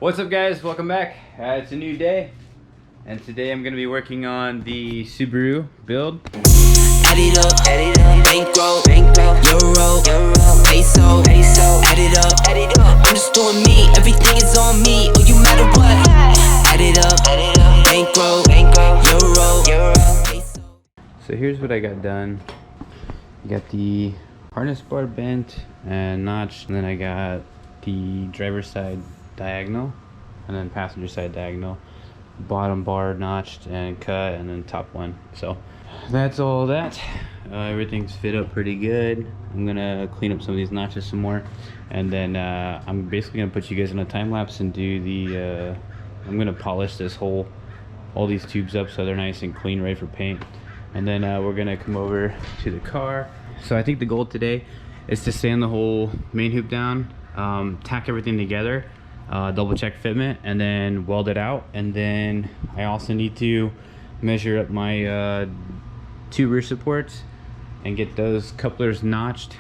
What's up, guys? Welcome back. It's a new day, and today I'm gonna be working on the Subaru build. Add it up, bankroll, euro, peso, add it up, I'm just doing me, everything is on me, oh you matter what, add it up, bankroll, euro, peso. So here's what I got done. You got the harness bar bent and notched, and then I got the driver's side diagonal and then passenger side diagonal, bottom bar notched and cut, and then top one. So that's all that. Everything's fit up pretty good. I'm gonna clean up some of these notches some more, and then I'm basically gonna put you guys in a time lapse and do the I'm gonna polish this whole all these tubes up so they're nice and clean, ready for paint. And then we're gonna come over to the car. So I think the goal today is to sand the whole main hoop down, tack everything together, double check fitment, and then weld it out. And then I also need to measure up my two rear supports and get those couplers notched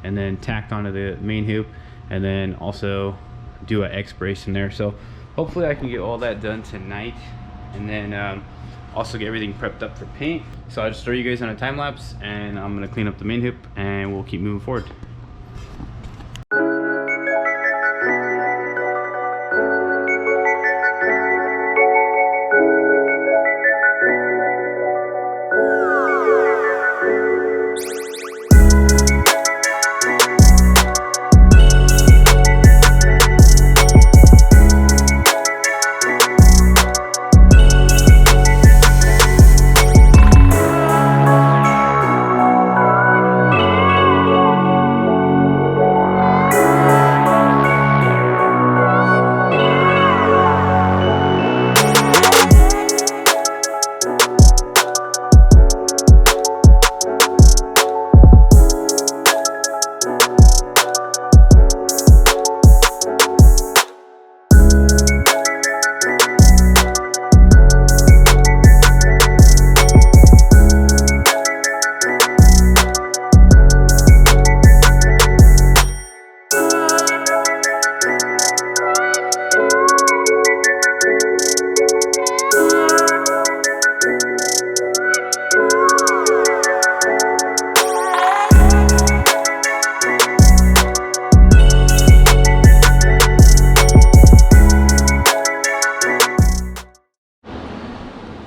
and then tacked onto the main hoop, and then also do an X brace in there. So hopefully I can get all that done tonight, and then also get everything prepped up for paint. So I'll just throw you guys on a time lapse, and I'm gonna clean up the main hoop and we'll keep moving forward.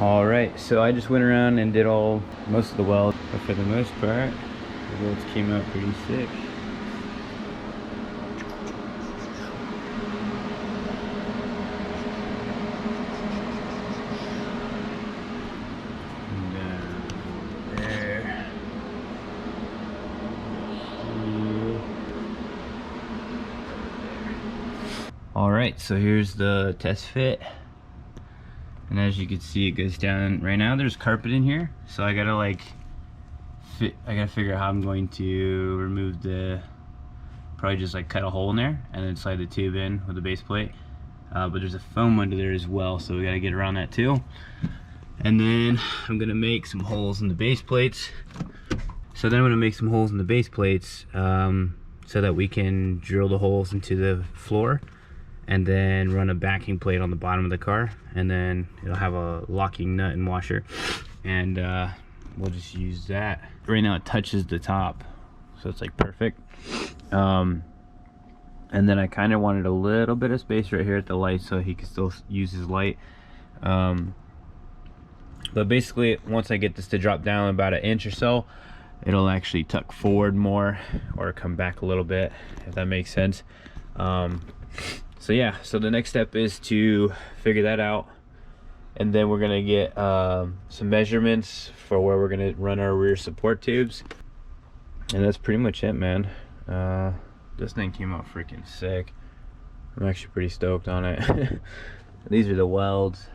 Alright, so I just went around and did most of the welds, but for the most part, the welds came out pretty sick. And, there. Alright, so here's the test fit. And as you can see, it goes down. Right now there's carpet in here, so I gotta I gotta figure out how I'm going to remove probably just like cut a hole in there and then slide the tube in with the base plate. But there's a foam under there as well, so we gotta get around that too. And then I'm gonna make some holes in the base plates. So then I'm gonna make some holes in the base plates so that we can drill the holes into the floor, and then run a backing plate on the bottom of the car, and then it'll have a locking nut and washer, and we'll just use that. Right now it touches the top, so it's like perfect. And then I kind of wanted a little bit of space right here at the light so he can still use his light. But basically, once I get this to drop down about 1 inch or so, it'll actually tuck forward more or come back a little bit, if that makes sense. So yeah, so the next step is to figure that out, and then we're gonna get some measurements for where we're gonna run our rear support tubes, and that's pretty much it, man. This thing came out freaking sick. I'm actually pretty stoked on it. These are the welds.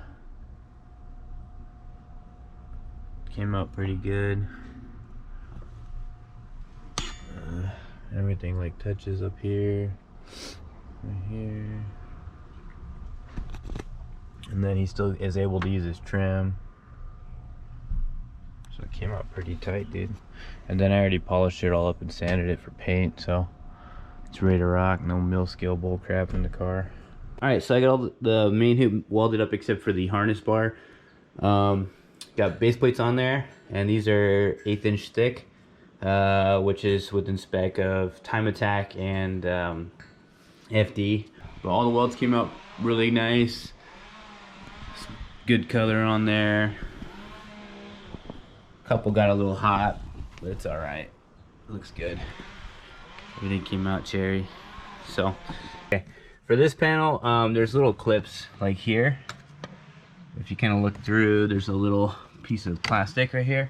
Came out pretty good. Everything like touches up here. Right here, and then he still is able to use his trim, so it came out pretty tight, dude. And then I already polished it all up and sanded it for paint, so it's ready to rock. No mill scale bull crap in the car. Alright, so I got all the main hoop welded up except for the harness bar. Got base plates on there, and these are 1/8 inch thick, which is within spec of Time Attack and FD. But all the welds came out really nice. Good color on there. Couple got a little hot, but it's alright. Looks good. Everything came out cherry. So, okay. For this panel, there's little clips like here. If you kind of look through, there's a little piece of plastic right here,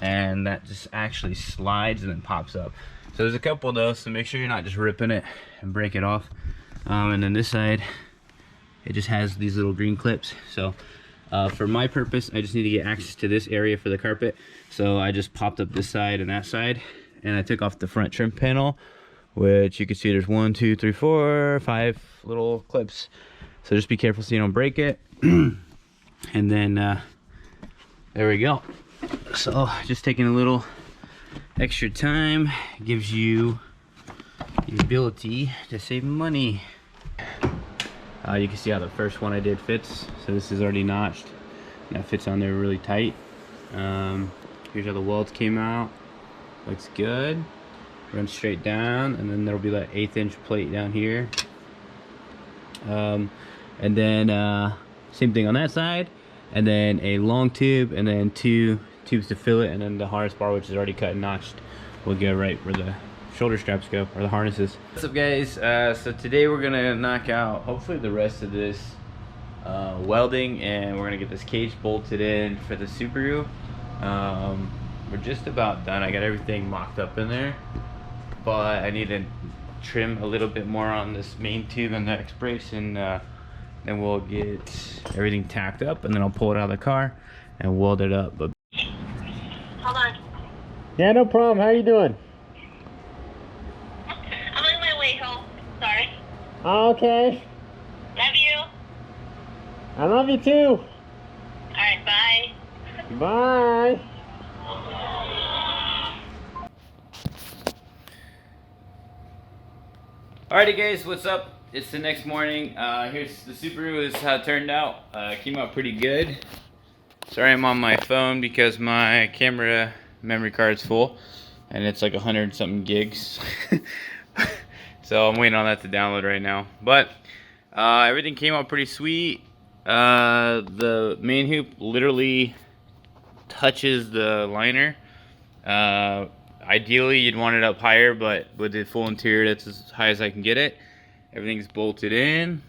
and that just actually slides and then pops up. So there's a couple of those, so make sure you're not just ripping it and break it off. And then this side, it just has these little green clips. So for my purpose, I just need to get access to this area for the carpet. So I just popped up this side and that side, and I took off the front trim panel, which you can see there's 1, 2, 3, 4, 5 little clips. So just be careful so you don't break it. And then there we go. So just taking a little extra time gives you the ability to save money. You can see how the first one I did fits. So this is already notched. That fits on there really tight. Here's how the welds came out. Looks good. Run straight down, and then there'll be that 1/8 inch plate down here. And then same thing on that side, and then a long tube, and then 2 tubes to fill it, and then the harness bar, which is already cut and notched, will go right where the shoulder straps go, or the harnesses. What's up, guys? So today we're gonna knock out hopefully the rest of this welding, and we're gonna get this cage bolted in for the Subaru. We're just about done. I got everything mocked up in there, but I need to trim a little bit more on this main tube and the X brace, and then we'll get everything tacked up, and then I'll pull it out of the car and weld it up. But hold on. Yeah, no problem. How are you doing? I'm on my way home. Sorry. Okay. Love you. I love you too. Alright, bye. Bye. alrighty, guys, what's up? It's the next morning. Here's the Subaru. This is how it turned out. Came out pretty good. Sorry I'm on my phone because my camera memory card's full, and it's like 100 something gigs. So I'm waiting on that to download right now. But everything came out pretty sweet. The main hoop literally touches the liner. Ideally you'd want it up higher, but with the full interior, that's as high as I can get it. Everything's bolted in.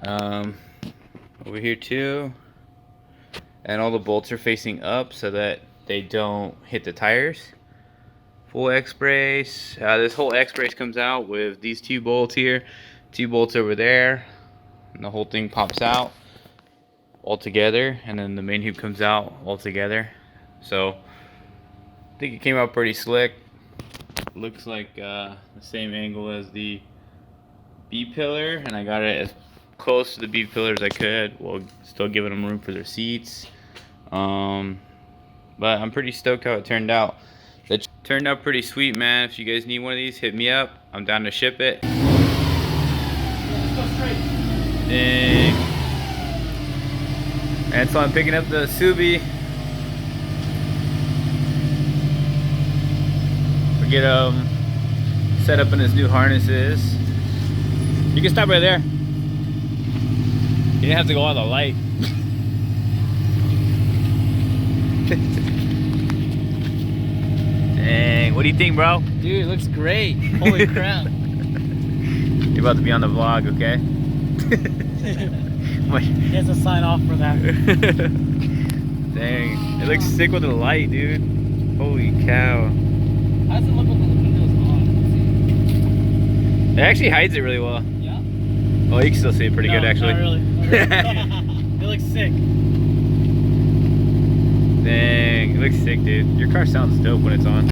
Over here too, and all the bolts are facing up so that they don't hit the tires. Full X brace. This whole X brace comes out with these 2 bolts here, 2 bolts over there, and the whole thing pops out all together, and then the main hoop comes out all together. So I think it came out pretty slick. Looks like the same angle as the B-pillar, and I got it as close to the B-pillar as I could, while still giving them room for their seats. But I'm pretty stoked how it turned out. It turned out pretty sweet, man. If you guys need one of these, hit me up. I'm down to ship it. Let's go straight. Dang. And so I'm picking up the Subi. Get set up in his new harnesses. You can stop right there. You didn't have to go on the light. Dang, what do you think, bro? Dude, it looks great. Holy crap. You're about to be on the vlog, okay? He has to sign off for that. Dang, it looks sick with the light, dude. Holy cow. How does it look with the windows on? It actually hides it really well. Yeah? Oh, you can still see it pretty good, actually. Not really. It looks sick. Dang, it looks sick, dude. Your car sounds dope when it's on.